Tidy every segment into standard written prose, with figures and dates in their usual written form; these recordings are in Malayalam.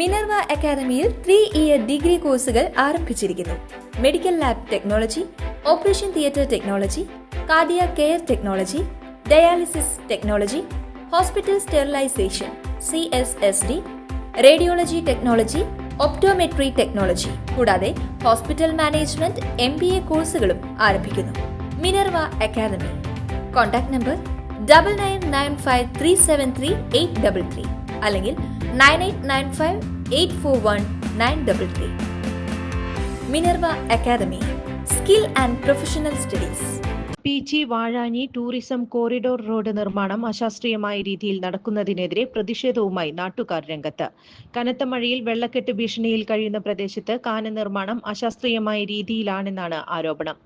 മിനർവ അക്കാദമിയിൽ 3-ഇയർ ഡിഗ്രി കോഴ്സുകൾ ആരംഭിച്ചിരിക്കുന്നു. Medical lab technology, operation theatre technology, cardiac care technology, dialysis technology, hospital sterilisation (CSSD), radiology technology, optometry technology കൂടാതെ ഹോസ്പിറ്റൽ മാനേജ്മെന്റ് MBA കോഴ്സുകളും ആരംഭിക്കുന്നു. Minerva academy. കോൺടാക്ട് നമ്പർ 9995373833 അല്ലെങ്കിൽ 9895841933. Minerva academy, skill and professional studies. PG Vazhani tourism corridor road നിർമ്മാണം അശാസ്ത്രീയമായ രീതിയിൽ നടക്കുന്നതിനെതിരെ പ്രതിഷേധവുമായി നാട്ടുകാർ രംഗത്ത്. കനത്ത മഴയിൽ വെള്ളക്കെട്ട് ഭീഷണിയിൽ കഴിയുന്ന പ്രദേശത്ത് കാന നിർമ്മാണം അശാസ്ത്രീയമായ രീതിയിലാണെന്നാണ് ആരോപണം.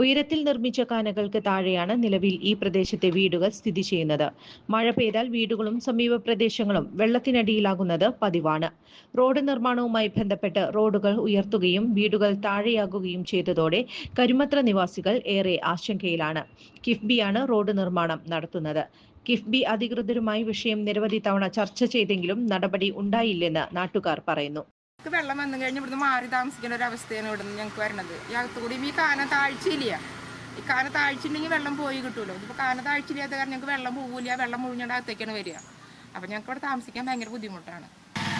ഉയരത്തിൽ നിർമ്മിച്ച കാനകൾക്ക് താഴെയാണ് നിലവിൽ ഈ പ്രദേശത്തെ വീടുകൾ സ്ഥിതി ചെയ്യുന്നത്. മഴ പെയ്താൽ വീടുകളും സമീപ പ്രദേശങ്ങളും വെള്ളത്തിനടിയിലാകുന്നത് പതിവാണ്. റോഡ് നിർമ്മാണവുമായി ബന്ധപ്പെട്ട് റോഡുകൾ ഉയർത്തുകയും വീടുകൾ താഴെയാകുകയും ചെയ്തതോടെ കരുമത്ര നിവാസികൾ ഏറെ ആശങ്കയിലാണ്. കിഫ്ബിയാണ് റോഡ് നിർമ്മാണം നടത്തുന്നത്. കിഫ്ബി അധികൃതരുമായി വിഷയം നിരവധി തവണ ചർച്ച ചെയ്തെങ്കിലും നടപടി ഉണ്ടായില്ലെന്ന് നാട്ടുകാർ പറയുന്നു. വെള്ളം വന്നു കഴിഞ്ഞ് ഇവിടുന്ന് മാറി താമസിക്കേണ്ട ഒരു അവസ്ഥയാണ് ഇവിടുന്ന് ഞങ്ങൾക്ക് വരണത്. അകത്തുകൂടി ഈ കാന താഴ്ചയില്ല. ഈ കാന താഴ്ചയുണ്ടെങ്കിൽ വെള്ളം പോയി കിട്ടുമല്ലോ. ഇപ്പോൾ കാന താഴ്ചയില്ലാത്ത കാരണം ഞങ്ങൾക്ക് വെള്ളം പോകില്ല. വെള്ളം മുഴിഞ്ഞാൽ അകത്തേക്കാണ് വരിക. അപ്പം ഞങ്ങൾക്ക് ഇവിടെ താമസിക്കാൻ ഭയങ്കര ബുദ്ധിമുട്ടാണ്.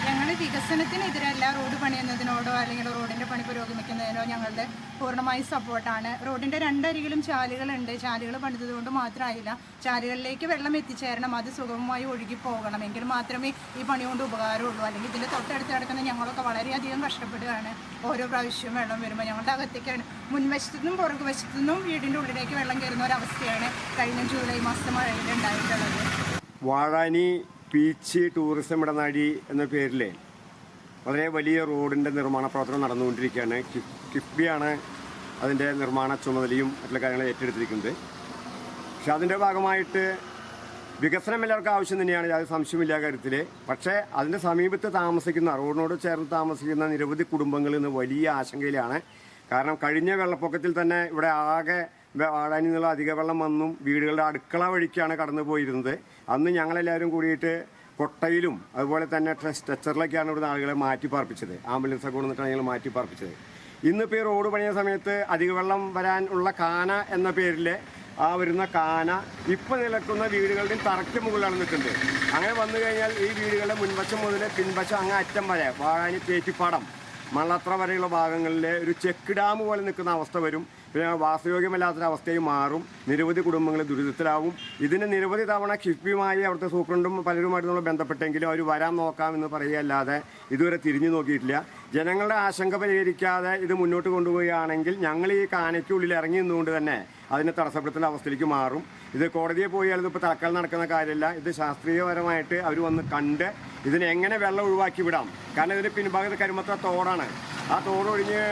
ഞങ്ങൾ വികസനത്തിനെതിരല്ല, റോഡ് പണിയുന്നതിനോടോ അല്ലെങ്കിൽ റോഡിൻ്റെ പണി പുരോഗമിക്കുന്നതിനോ ഞങ്ങളുടെ പൂർണ്ണമായി സപ്പോർട്ടാണ്. റോഡിൻ്റെ രണ്ടരികിലും ചാലുകളുണ്ട്. ചാലുകൾ പണിതുകൊണ്ട് മാത്രമായില്ല, ചാലുകളിലേക്ക് വെള്ളം എത്തിച്ചേരണം, അത് സുഗമമായി ഒഴുകി പോകണം. എങ്കിൽ മാത്രമേ ഈ പണി കൊണ്ട് ഉപകാരമുള്ളൂ. അല്ലെങ്കിൽ ഇതിൻ്റെ തൊട്ടടുത്ത് കിടക്കുന്ന ഞങ്ങളൊക്കെ വളരെയധികം കഷ്ടപ്പെടുകയാണ്. ഓരോ പ്രാവശ്യവും വെള്ളം വരുമ്പോൾ ഞങ്ങളുടെ അകത്തേക്കാണ് മുൻവശത്തുനിന്നും പുറകുവശത്തുനിന്നും വീടിൻ്റെ ഉള്ളിലേക്ക് വെള്ളം കയറുന്ന ഒരവസ്ഥയാണ് കഴിഞ്ഞ ജൂലൈ മാസത്തെ മഴയിൽ ഉണ്ടായിട്ടുള്ളത്. വാഴാനി പീച്ച് ടൂറിസം ഇടനാഴി എന്ന പേരിൽ വളരെ വലിയ റോഡിൻ്റെ നിർമ്മാണ പ്രവർത്തനം നടന്നുകൊണ്ടിരിക്കുകയാണ്. കിഫ്ബിയാണ് അതിൻ്റെ നിർമ്മാണ ചുമതലയും മറ്റുള്ള കാര്യങ്ങൾ ഏറ്റെടുത്തിരിക്കുന്നത്. പക്ഷെ അതിൻ്റെ ഭാഗമായിട്ട് വികസനം എല്ലാവർക്കും ആവശ്യം തന്നെയാണ്, യാതൊരു സംശയമില്ല കാര്യത്തിൽ. പക്ഷേ അതിൻ്റെ സമീപത്ത് താമസിക്കുന്ന, റോഡിനോട് ചേർന്ന് താമസിക്കുന്ന നിരവധി കുടുംബങ്ങൾ ഇന്ന് വലിയ ആശങ്കയിലാണ്. കാരണം കഴിഞ്ഞ വെള്ളപ്പൊക്കത്തിൽ തന്നെ ഇവിടെ ആകെ വാഴാനിൽ നിന്നുള്ള അധിക വെള്ളം വന്നും വീടുകളുടെ അടുക്കള വഴിക്കാണ് കടന്നു പോയിരുന്നത്. അന്ന് ഞങ്ങളെല്ലാവരും കൂടിയിട്ട് കൊട്ടയിലും അതുപോലെ തന്നെ സ്ട്രെച്ചറിലൊക്കെയാണ് ഇവിടുന്ന് ആളുകളെ മാറ്റി പാർപ്പിച്ചത്. ആംബുലൻസൊക്കെ കൊണ്ടുവന്നിട്ടാണ് ഞങ്ങൾ മാറ്റി പാർപ്പിച്ചത്. ഇന്നിപ്പോൾ ഈ റോഡ് പണിയുന്ന സമയത്ത് അധിക വെള്ളം വരാൻ ഉള്ള കാന എന്ന പേരിൽ ആ വരുന്ന കാന ഇപ്പം നിലക്കുന്ന വീടുകളുടെയും തറയ്ക്ക് മുകളിലാണ് നിൽക്കുന്നത്. അങ്ങനെ വന്നു കഴിഞ്ഞാൽ ഈ വീടുകളുടെ മുൻവശം മുതൽ പിൻവശം അങ്ങ് അറ്റം വരെ വാഴാനി തേറ്റിപ്പാടം മള്ളത്ര വരെയുള്ള ഭാഗങ്ങളിൽ ഒരു ചെക്ക് ഡാം പോലെ നിൽക്കുന്ന അവസ്ഥ വരും. പിന്നെ വാസയോഗ്യമല്ലാത്തൊരവസ്ഥയും മാറും. നിരവധി കുടുംബങ്ങൾ ദുരിതത്തിലാവും. ഇതിന് നിരവധി തവണ കിഫ്ബിയുമായി അവിടുത്തെ സൂപ്രണ്ടും പലരുമായിട്ട് നമ്മൾ ബന്ധപ്പെട്ടെങ്കിലും അവർ വരാൻ നോക്കാമെന്ന് പറയുകയല്ലാതെ ഇതുവരെ തിരിഞ്ഞു നോക്കിയിട്ടില്ല. ജനങ്ങളുടെ ആശങ്ക പരിഹരിക്കാതെ ഇത് മുന്നോട്ട് കൊണ്ടുപോവുകയാണെങ്കിൽ ഞങ്ങൾ ഈ കാനയ്ക്കുള്ളിൽ ഇറങ്ങി നിന്നുകൊണ്ട് തന്നെ അതിനെ തടസ്സപ്പെടുത്തുന്ന അവസ്ഥയിലേക്ക് മാറും. ഇത് കോടതിയെ പോയാൽ ഇതിപ്പോൾ തൽക്കാലം നടക്കുന്ന കാര്യമല്ല. ഇത് ശാസ്ത്രീയപരമായിട്ട് അവർ വന്ന് കണ്ട് ഇതിനെ എങ്ങനെ വെള്ളം ഒഴിവാക്കി വിടാം. കാരണം ഇതിൻ്റെ പിൻഭാഗത്ത് കരുമത്ര തോടാണ്. ആ തോട് ഒഴിഞ്ഞ്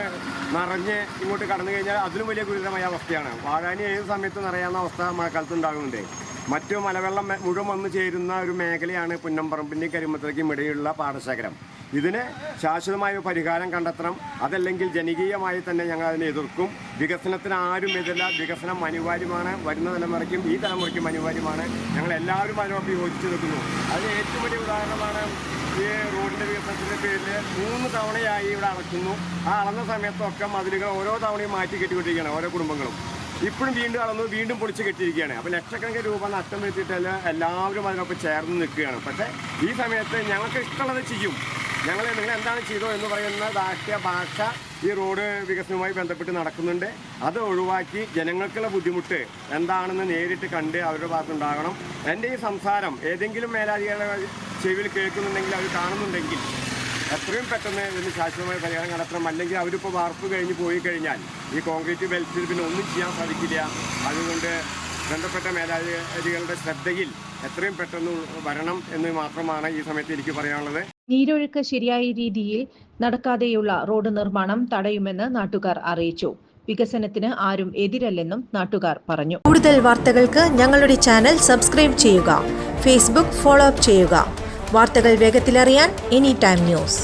നിറഞ്ഞ് ഇങ്ങോട്ട് കടന്നു കഴിഞ്ഞാൽ അതിലും വലിയ ഗുരുതരമായ അവസ്ഥയാണ്. വാഴാനി ഏത് സമയത്ത് നിറയാവുന്ന അവസ്ഥ മഴക്കാലത്ത് ഉണ്ടാകുന്നുണ്ട്. മറ്റു മലവെള്ളം മുഴുവൻ വന്നു ചേരുന്ന ഒരു മേഖലയാണ് പുന്നമ്പറമ്പിൻ്റെയും കരിമത്രയ്ക്കും ഇടയിലുള്ള പാടശേഖരം. ഇതിന് ശാശ്വതമായ പരിഹാരം കണ്ടെത്തണം. അതല്ലെങ്കിൽ ജനകീയമായി തന്നെ ഞങ്ങൾ അതിനെ എതിർക്കും. വികസനത്തിന് ആരും എതിരില്ല. വികസനം അനിവാര്യമാണ്. വരുന്ന തലമുറയ്ക്കും ഈ തലമുറയ്ക്കും അനിവാര്യമാണ്. ഞങ്ങൾ എല്ലാവരും അതിനോട് യോജിച്ച് നിൽക്കുന്നു. അതിന് ഏറ്റവും വലിയ ഉദാഹരണമാണ് ഈ റോഡിൻ്റെ വികസനത്തിൻ്റെ പേരിൽ 3 തവണയായി ഇവിടെ അളക്കുന്നു. ആ അളന്ന സമയത്തൊക്കെ മതിലുകൾ ഓരോ തവണയും മാറ്റി കെട്ടിക്കൊണ്ടിരിക്കുകയാണ് ഓരോ കുടുംബങ്ങളും. ഇപ്പോഴും വീണ്ടും അളന്നു, വീണ്ടും പൊളിച്ച് കെട്ടിയിരിക്കുകയാണ്. അപ്പോൾ ലക്ഷക്കണക്കിന് രൂപ നഷ്ടം വരുത്തിയിട്ടല്ല എല്ലാവരും അതിനൊപ്പം ചേർന്ന് നിൽക്കുകയാണ്. പക്ഷേ ഈ സമയത്ത് ഞങ്ങൾക്ക് ഇഷ്ടമുള്ളത് ചെയ്യും. നിങ്ങൾ എന്താണ് ചെയ്തോ എന്ന് പറയുന്ന രാഷ്ട്രീയ ഭാഷ ഈ റോഡ് വികസനവുമായി ബന്ധപ്പെട്ട് നടക്കുന്നുണ്ട്. അത് ഒഴിവാക്കി ജനങ്ങൾക്കുള്ള ബുദ്ധിമുട്ട് എന്താണെന്ന് നേരിട്ട് കണ്ട് അവരുടെ ഭാഗത്തുണ്ടാകണം. എൻ്റെ ഈ സംസാരം ഏതെങ്കിലും മേലധികാരികളുടെ ചെവിയിൽ കേൾക്കുന്നുണ്ടെങ്കിൽ, അവർ കാണുന്നുണ്ടെങ്കിൽ എത്രയും പെട്ടെന്ന് ഇതിന് ശാശ്വതമായ പരിഹാരം കണ്ടെത്തണം. അല്ലെങ്കിൽ അവരിപ്പോൾ വാർപ്പ് കഴിഞ്ഞ് പോയി കഴിഞ്ഞാൽ ഈ കോൺക്രീറ്റ് ബെൽറ്റിൽ പിന്നെ ഒന്നും ചെയ്യാൻ സാധിക്കില്ല. അതുകൊണ്ട് ബന്ധപ്പെട്ട മേലധികാരികളുടെ ശ്രദ്ധയിൽ എത്രയും പെട്ടെന്ന് വരണം എന്ന് മാത്രമാണ് ഈ സമയത്ത് എനിക്ക് പറയാനുള്ളത്. നീരൊഴുക്ക് ശരിയായ രീതിയിൽ നടക്കാതെയുള്ള റോഡ് നിർമ്മാണം തടയുമെന്ന് നാട്ടുകാർ അറിയിച്ചു. വികസനത്തിന് ആരും എതിരല്ലെന്നും നാട്ടുകാർ പറഞ്ഞു. കൂടുതൽ വാർത്തകൾക്ക് ഞങ്ങളുടെ ചാനൽ സബ്സ്ക്രൈബ് ചെയ്യുക. ഫേസ്ബുക്ക് ഫോളോ അപ്പ് ചെയ്യുക. വാർത്തകൾ വേഗത്തിലറിയാൻ എനി ടൈം ന്യൂസ്.